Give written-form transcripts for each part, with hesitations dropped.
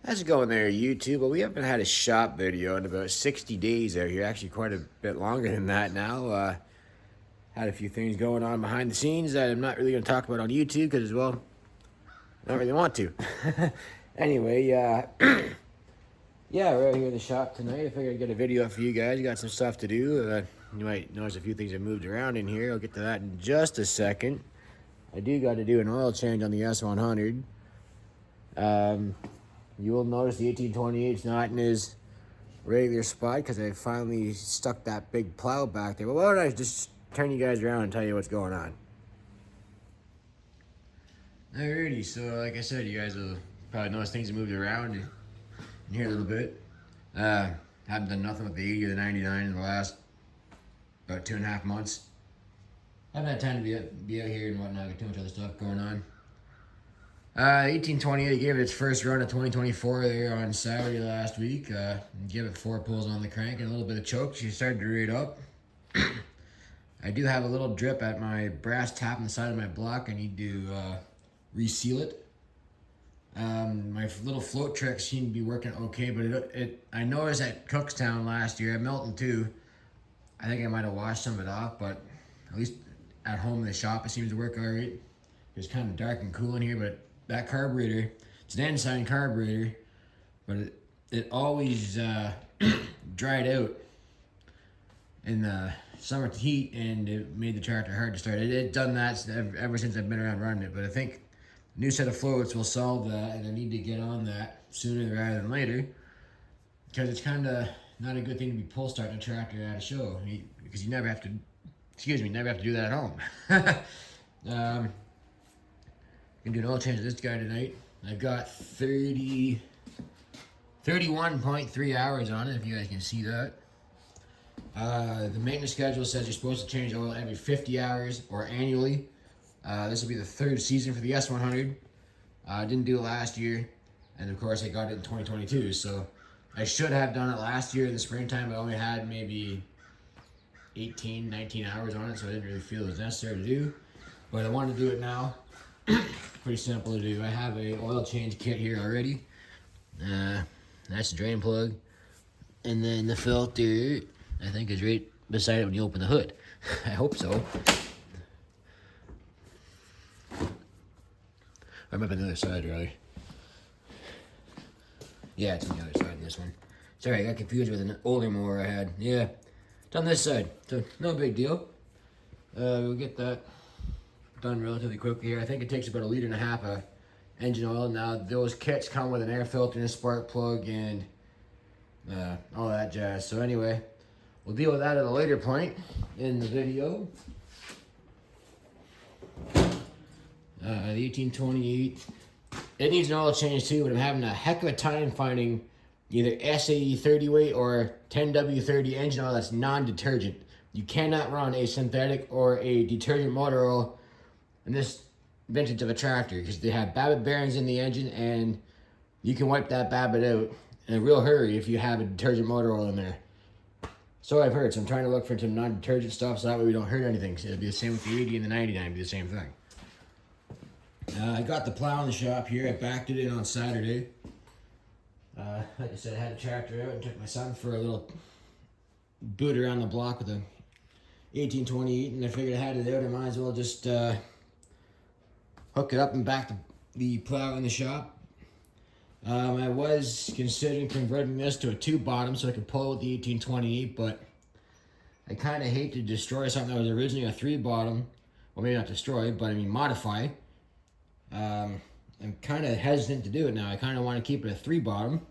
How's it going there, YouTube? Well, we haven't had a shop video in about 60 days out here. Actually, quite a bit longer than that now. Had a few things going on behind the scenes that I'm not really going to talk about on YouTube because, well, I don't really want to. Anyway, yeah, we're out here in the shop tonight. I figured I'd get a video up for you guys. Got some stuff to do. You might notice a few things have moved around in here. I'll get to that in just a second. I do got to do an oil change on the S100. You will notice the 1828 is not in his regular spot because I finally stuck that big plow back there. But why don't I just turn you guys around and tell you what's going on? Alrighty, so like I said, you guys will probably notice things have moved around in here a little bit. Haven't done nothing with the 80 or the 99 in the last about 2.5 months. Haven't had time to be out here and whatnot. Got too much other stuff going on. 1828 gave it its first run of 2024 there on Saturday last week. Gave it 4 pulls on the crank and a little bit of choke. She started to rear it up. I do have a little drip at my brass tap on the side of my block. I need to reseal it. My little float tricks seem to be working okay, but I noticed at Cookstown last year, at Milton too, I think I might have washed some of it off, but at least at home in the shop it seems to work alright. It's kind of dark and cool in here, but that carburetor, it's an Ensign carburetor, but it always dried out in the summer heat, and it made the tractor hard to start. It done that ever since I've been around running it, but I think a new set of floats will solve that, and I need to get on that sooner rather than later, because it's kind of not a good thing to be pull starting a tractor at a show, because you never have to, never have to do that at home. Gonna do an oil change of this guy tonight. I've got 31.3 hours on it, if you guys can see that. The maintenance schedule says you're supposed to change oil every 50 hours or annually. This will be the 3rd season for the S100. I didn't do it last year, and of course I got it in 2022, so I should have done it last year in the springtime. I only had maybe 18, 19 hours on it, so I didn't really feel it was necessary to do, but I wanted to do it now. Pretty simple to do. I have a oil change kit here already. That's the drain plug, and then the filter I think is right beside it when you open the hood. I hope so. I'm up on the other side, really. Yeah, it's on the other side of this one. Sorry, I got confused with an older mower I had. Yeah, it's on this side, so no big deal. We'll get that done relatively quickly here. I think it takes about 1.5 liters of engine oil. Now those kits come with an air filter and a spark plug and all that jazz. So anyway, we'll deal with that at a later point in the video. The 1828, it needs an oil change too, but I'm having a heck of a time finding either S80 30 weight or 10W30 engine oil that's non-detergent. You cannot run a synthetic or a detergent motor oil in this vintage of a tractor because they have Babbitt bearings in the engine, and you can wipe that Babbitt out in a real hurry if you have a detergent motor oil in there. So I've heard, so I'm trying to look for some non-detergent stuff so that way we don't hurt anything. So it'll be the same with the 80 and the 99, it'll be the same thing. I got the plow in the shop here. I backed it in on Saturday. Like I said, I had the tractor out and took my son for a little boot around the block with a 1828, and I figured I had it out, I might as well just hook it up and back the plow in the shop. I was considering converting this to a 2-bottom so I could pull with the 1828, but I kind of hate to destroy something that was originally a 3-bottom. Well, maybe not destroy, but I mean modify. I'm kind of hesitant to do it now. I kind of want to keep it a 3-bottom,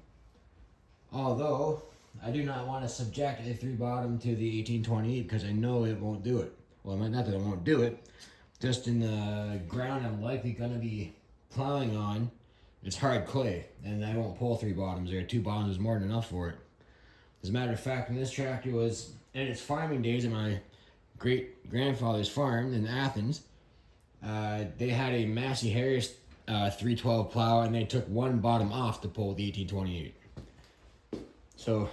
although I do not want to subject a 3-bottom to the 1828 because I know it won't do it. Well, not that it won't do it, just in the ground I'm likely going to be plowing on, it's hard clay, and I won't pull 3-bottoms there. 2 bottoms is more than enough for it. As a matter of fact, when this tractor was in its farming days at my great-grandfather's farm in Athens, they had a Massey Harris 312 plow, and they took 1 bottom off to pull the 1828. So,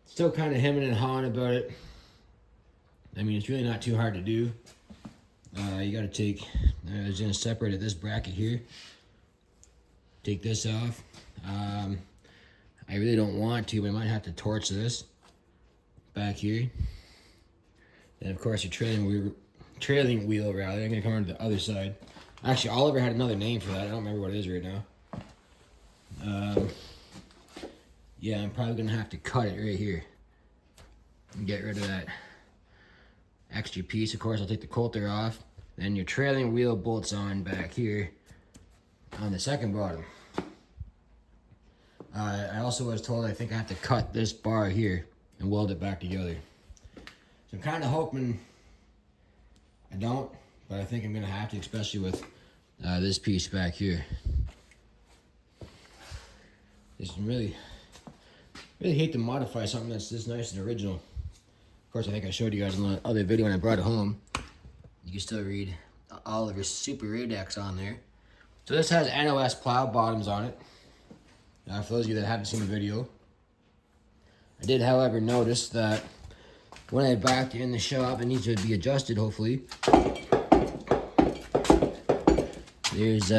still kind of hemming and hawing about it. I mean, it's really not too hard to do. You got to take, I was going to separate this bracket here. Take this off. I really don't want to, but I might have to torch this back here. And of course your trailing wheel rather. I'm gonna come over to the other side. Actually, Oliver had another name for that. I don't remember what it is right now. Yeah, I'm probably gonna have to cut it right here and get rid of that extra piece. Of course, I'll take the coulter off. Then your trailing wheel bolts on back here on the second bottom. I also was told I think I have to cut this bar here and weld it back together. So I'm kind of hoping I don't, but I think I'm gonna have to, especially with this piece back here. Just really hate to modify something that's this nice and original. Of course, I think I showed you guys in the other video when I brought it home. You can still read Oliver's Super Radex on there. So this has NOS plow bottoms on it. For those of you that haven't seen the video. I did, however, notice that when I backed it in the shop, it needs to be adjusted, hopefully. There's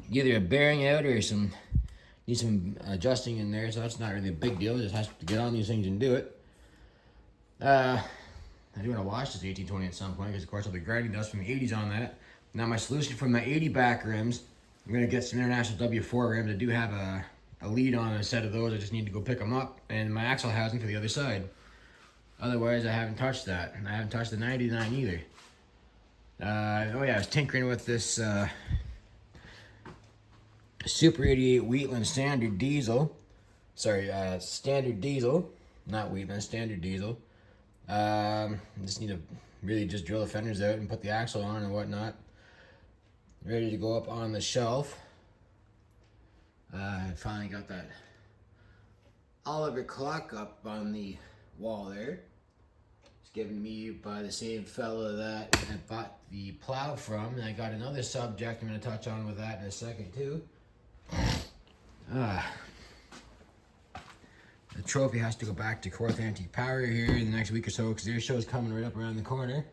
either a bearing out or needs some adjusting in there, so that's not really a big deal. It just has to get on these things and do it. I do want to wash this 1820 at some point because, of course, I'll be grinding dust from the 80s on that. Now, my solution for my 80 back rims, I'm going to get some International W4 rims. I do have a lead on a set of those. I just need to go pick them up, and my axle housing for the other side. Otherwise, I haven't touched that, and I haven't touched the 99 either. Oh yeah, I was tinkering with this Super 88 Wheatland Standard Diesel. Sorry, Standard Diesel, not Wheatland, Standard Diesel. Just need to really just drill the fenders out and put the axle on and whatnot. Ready to go up on the shelf. I finally got that Oliver clock up on the wall there. It's given me by the same fella that I bought the plow from. And I got another subject I'm going to touch on with that in a second too. The trophy has to go back to Korth Antique Power here in the next week or so because their show's coming right up around the corner.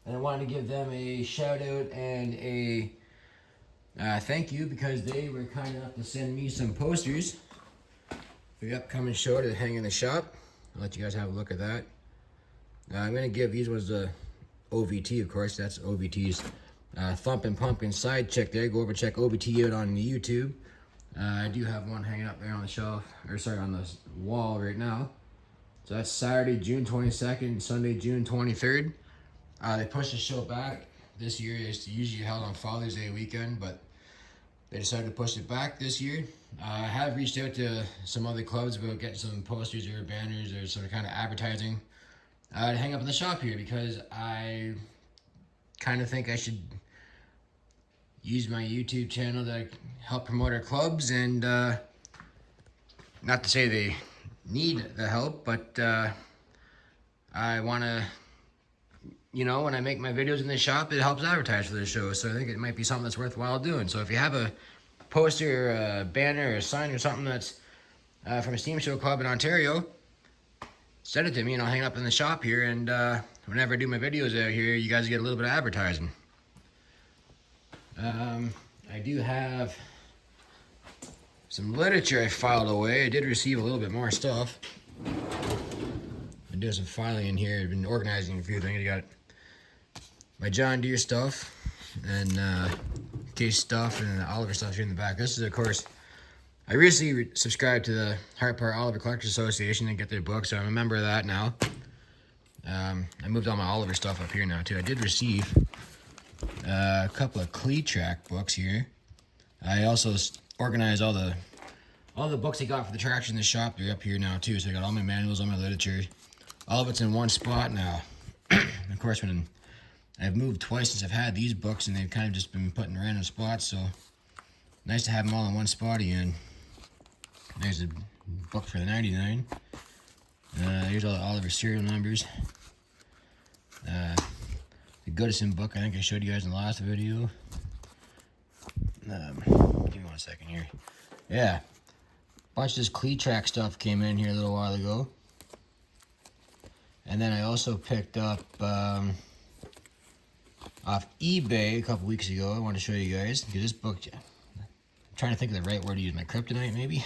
And I wanted to give them a shout out and a thank you because they were kind enough to send me some posters for the upcoming show to hang in the shop. I'll let you guys have a look at that. I'm going to give these ones a OVT, of course. That's OVT's Thumpin' Pumpkin side check there. Go over and check OVT out on the YouTube. I do have one hanging up there on the shelf, or sorry, on the wall right now. So that's Saturday, June 22nd, Sunday, June 23rd. They pushed the show back. This year it's usually held on Father's Day weekend, but they decided to push it back this year. I have reached out to some other clubs about getting some posters or banners or some kind of advertising to hang up in the shop here because I kind of think I should use my YouTube channel to help promote our clubs and not to say they need the help, but I want to, you know, when I make my videos in the shop, it helps advertise for the show. So I think it might be something that's worthwhile doing. So if you have a poster or a banner or a sign or something that's from a steam show club in Ontario, send it to me and I'll hang it up in the shop here. And whenever I do my videos out here, you guys get a little bit of advertising. I do have some literature I filed away. I did receive a little bit more stuff. I'm doing some filing in here. I've been organizing a few things. I got my John Deere stuff and case stuff and Oliver stuff here in the back. This is, of course, I recently subscribed to the Heart Part Oliver Collectors Association and get their book, so I'm a member of that now. I moved all my Oliver stuff up here now too. I did receive a couple of Clee-Track books here. I also organized all the books I got for the traction in the shop. They're up here now too, so I got all my manuals, all my literature. All of it's in one spot now. Of course, when I've moved twice since I've had these books, and they've kind of just been put in random spots, so nice to have them all in one spot again. There's a book for the 99. Here's all the Oliver serial numbers. The Goodison book, I think I showed you guys in the last video. Give me 1 second here. Yeah, a bunch of this Clee-Track stuff came in here a little while ago. And then I also picked up off eBay a couple weeks ago. I want to show you guys because this book trying to think of the right word to use, my kryptonite maybe.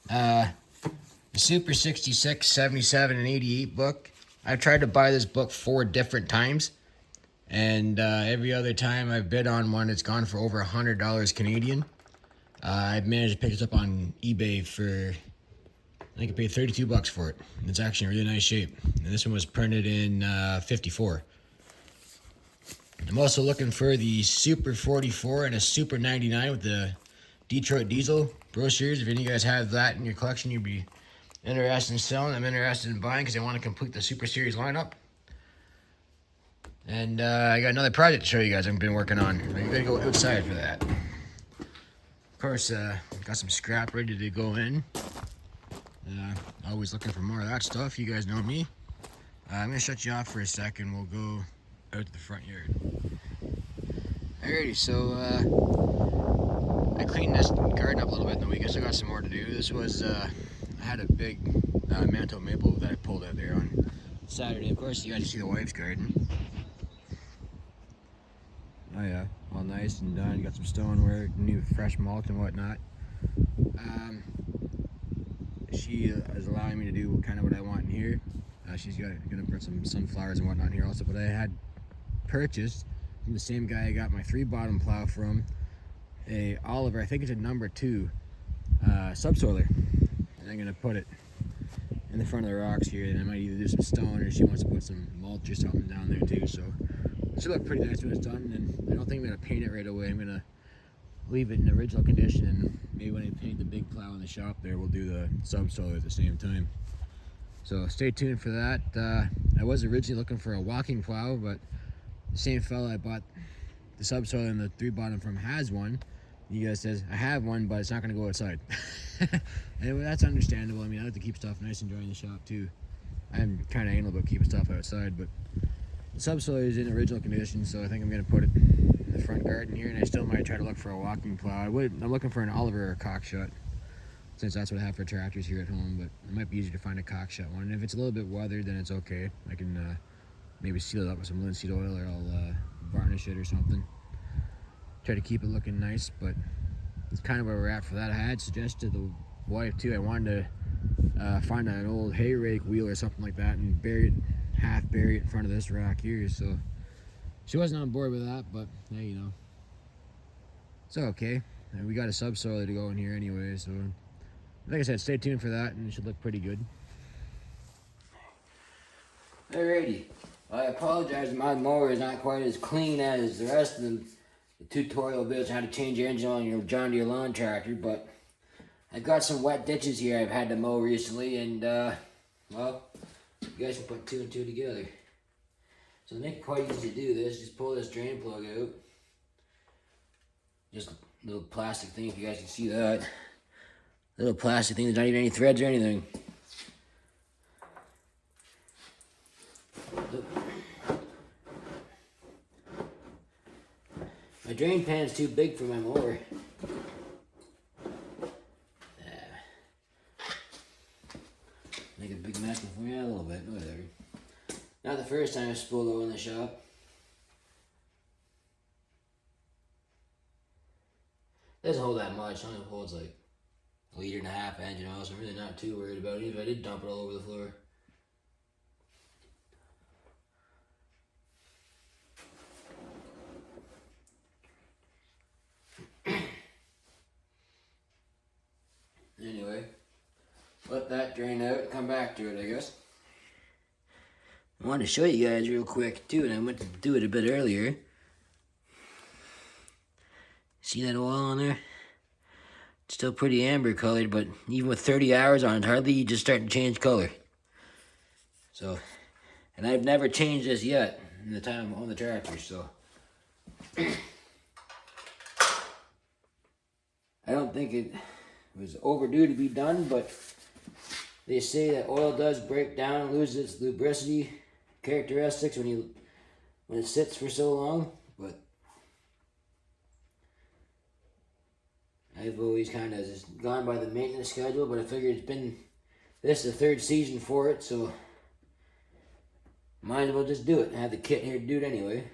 The Super 66, 77, and 88 book. I've tried to buy this book 4 different times, and every other time I've bid on one, it's gone for over $100 Canadian. I've managed to pick this up on eBay for, I think I paid 32 bucks for it. It's actually in really nice shape. And this one was printed in 54. I'm also looking for the Super 44 and a Super 99 with the Detroit Diesel brochures. If any of you guys have that in your collection, you'd be interested in selling. I'm interested in buying because I want to complete the Super Series lineup. And I got another project to show you guys I've been working on. I'm going to go outside for that. Of course, got some scrap ready to go in. Always looking for more of that stuff. You guys know me. I'm going to shut you off for a second. We'll go out to the front yard. Alrighty, so I cleaned this garden up a little bit in the week. I still got some more to do. This was, I had a big manto maple that I pulled out there on Saturday. Of course, you guys see the wife's garden. Oh yeah, all nice and done. Got some stonework, new fresh mulch and whatnot. She is allowing me to do kind of what I want in here. She's gonna put some sunflowers and whatnot in here also. But I had purchased from the same guy I got my 3-bottom plow from, a Oliver, I think it's a number 2 subsoiler, and I'm gonna put it in the front of the rocks here, and I might either do some stone or she wants to put some mulch or something down there too. So it should look pretty nice when it's done, and I don't think I'm gonna paint it right away. I'm gonna leave it in original condition, and maybe when I paint the big plow in the shop there, we'll do the subsoiler at the same time. So stay tuned for that. I was originally looking for a walking plow, but the same fella I bought the subsoiler and the 3-bottom from has one. You guys says, I have one, but it's not going to go outside. Anyway, that's understandable. I mean, I like to keep stuff nice and dry in the shop too. I'm kind of anal about keeping stuff outside, but the subsoiler is in original condition, so I think I'm going to put it in the front garden here, and I still might try to look for a walking plow. I'm looking for an Oliver or a cockshut, since that's what I have for tractors here at home, but it might be easier to find a cockshut one. And if it's a little bit weathered, then it's okay. I can maybe seal it up with some linseed oil, or I'll varnish it or something. Try to keep it looking nice, but it's kind of where we're at for that. I had suggested to the wife too, I wanted to find an old hay rake wheel or something like that and half bury it in front of this rock here. So she wasn't on board with that, but hey, you know, it's okay. And we got a subsoiler to go in here anyway, so like I said, stay tuned for that, and it should look pretty good. Alrighty, I apologize, my mower is not quite as clean as the rest of the tutorial videos on how to change your engine on your John Deere lawn tractor, but I've got some wet ditches here I've had to mow recently, and well, you guys can put 2 and 2 together. So to make it quite easy to do this, just pull this drain plug out. Just a little plastic thing, if you guys can see that. Little plastic thing, there's not even any threads or anything. My drain pan's too big for my mower. Make a big mess before, yeah, a little bit, whatever. Not the first time I spilled oil in the shop. Doesn't hold that much, it only holds like 1.5 liters of engine oil, so I'm really not too worried about it, even if I did dump it all over the floor. Anyway, let that drain out and come back to it, I guess. I wanted to show you guys real quick too, and I meant to do it a bit earlier. See that oil on there? It's still pretty amber colored, but even with 30 hours on it, hardly you just starting to change color. So, and I've never changed this yet in the time on the tractor, so. I don't think it was overdue to be done, but they say that oil does break down and lose its lubricity characteristics when it sits for so long. But I've always kind of just gone by the maintenance schedule, but I figured this is the 3rd season for it, so might as well just do it. I have the kit here to do it anyway.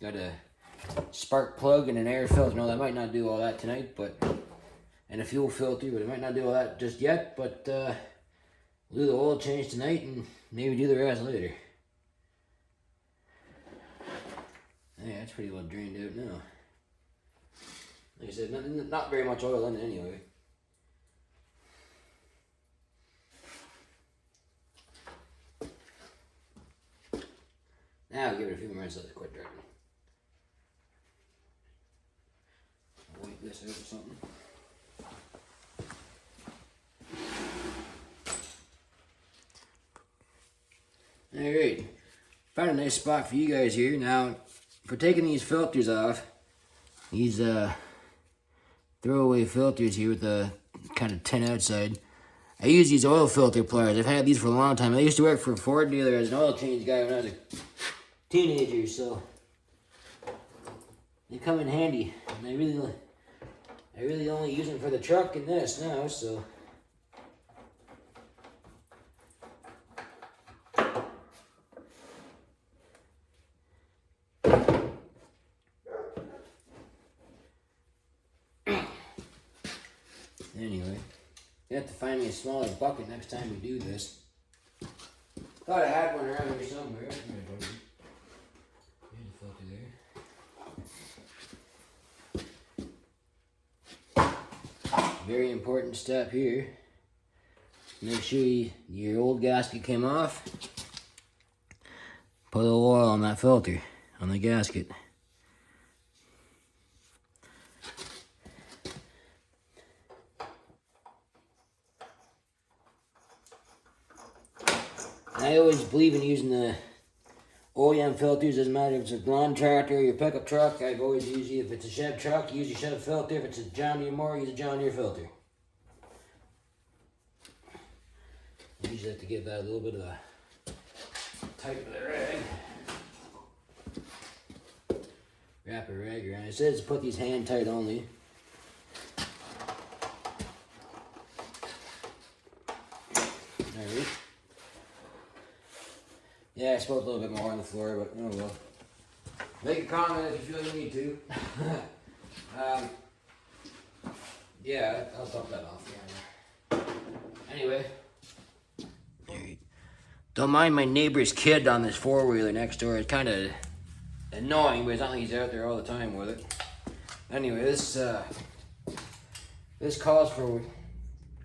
Got a spark plug and an air filter. No, that might not do all that tonight, but and a fuel filter, but I might not do all that just yet, but we'll do the oil change tonight and maybe do the rest later. Yeah, it's pretty well drained out now. Like I said, not very much oil in it anyway. Now I'll give it a few more minutes, let it quit drying. I'll wipe this out or something. Alright, found a nice spot for you guys here. Now, for taking these filters off, these throwaway filters here with the kind of tin outside, I use these oil filter pliers. I've had these for a long time. I used to work for a Ford dealer as an oil change guy when I was a teenager, so they come in handy. And I really only use them for the truck and this now, so. Anyway, you have to find me a smaller bucket next time we do this. Thought I had one around here somewhere. Here's the filter there. Very important step here. Make sure your old gasket came off. Put a little oil on that filter, on the gasket. I always believe in using the OEM filters. Doesn't matter if it's a lawn tractor or your pickup truck. I've always used it. If it's a Chev truck, use your Chev filter. If it's a John Deere mower, use a John Deere filter. I usually have to give that a little bit of a tight with a rag. Wrap a rag around. It says put these hand tight only. Alright. Yeah, I spilled a little bit more on the floor, but oh well. Make a comment if you feel you need to. Yeah, I'll dump that off. Anyway. Don't mind my neighbor's kid on this four-wheeler next door. It's kind of annoying, but it's not like he's out there all the time with it. Anyway, this calls for,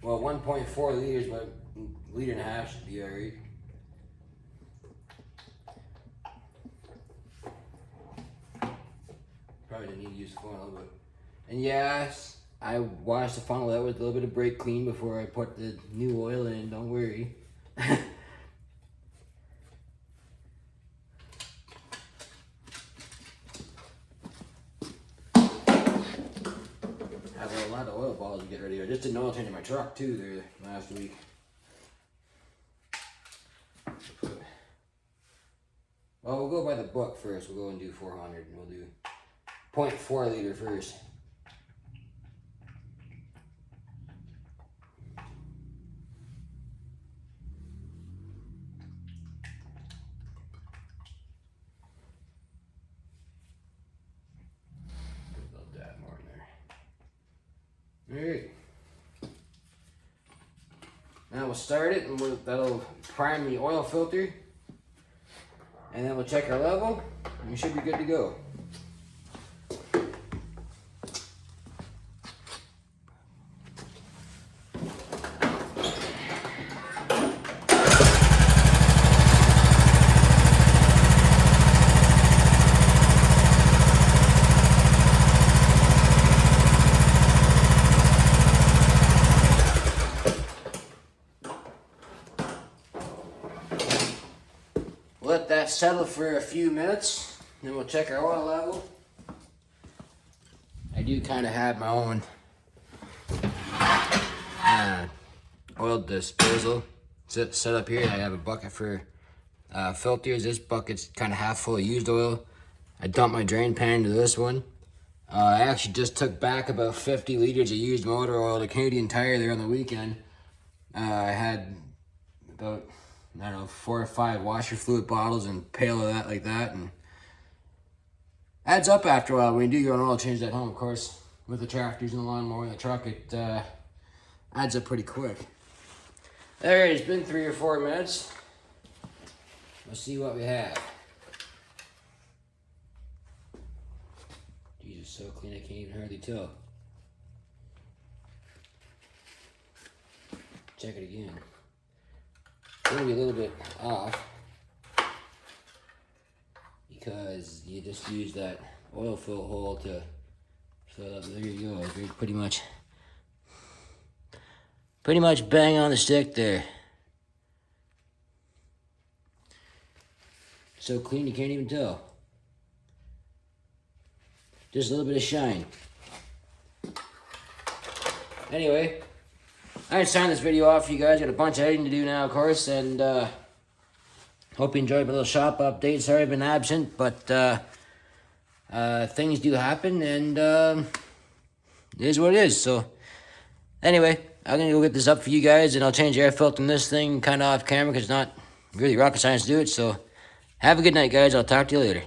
well, 1.4 liters, but a liter and a half should be alright. Probably didn't need to use the funnel, but. And yes, I washed the funnel out with a little bit of brake clean before I put the new oil in, don't worry. Has a lot of oil balls to get ready. I just did an oil change in my truck too there last week. Well, we'll go by the book first. We'll go and do 400 and we'll do 0.4 liter first. Put a little dab more in there. Alright. Now we'll start it and that'll prime the oil filter. And then we'll check our level and we should be good to go. Let that settle for a few minutes, then we'll check our oil level. I do kind of have my own oil disposal set up here. I have a bucket for filters. This bucket's kind of half full of used oil. I dumped my drain pan into this one. I actually just took back about 50 liters of used motor oil to Canadian Tire there on the weekend. I had about, I don't know, 4 or 5 washer fluid bottles and pail of that like that, and adds up after a while when you do your own oil change at home, of course. with the tractors and the lawnmower and the truck, it adds up pretty quick. Alright, it's been 3 or 4 minutes. Let's see what we have. Jesus, so clean I can't even hardly tell. Check it again. It's gonna be a little bit off because you just use that oil fill hole to fill up. There you go. You're pretty much bang on the stick there. So clean you can't even tell. Just a little bit of shine. Anyway, I signed this video off for you guys. Got a bunch of editing to do now, of course, and hope you enjoyed my little shop update. Sorry I've been absent, but things do happen, and it is what it is. So anyway, I'm gonna go get this up for you guys, and I'll change the air filter in this thing kind of off camera because it's not really rocket science to do it. So have a good night, guys. I'll talk to you later.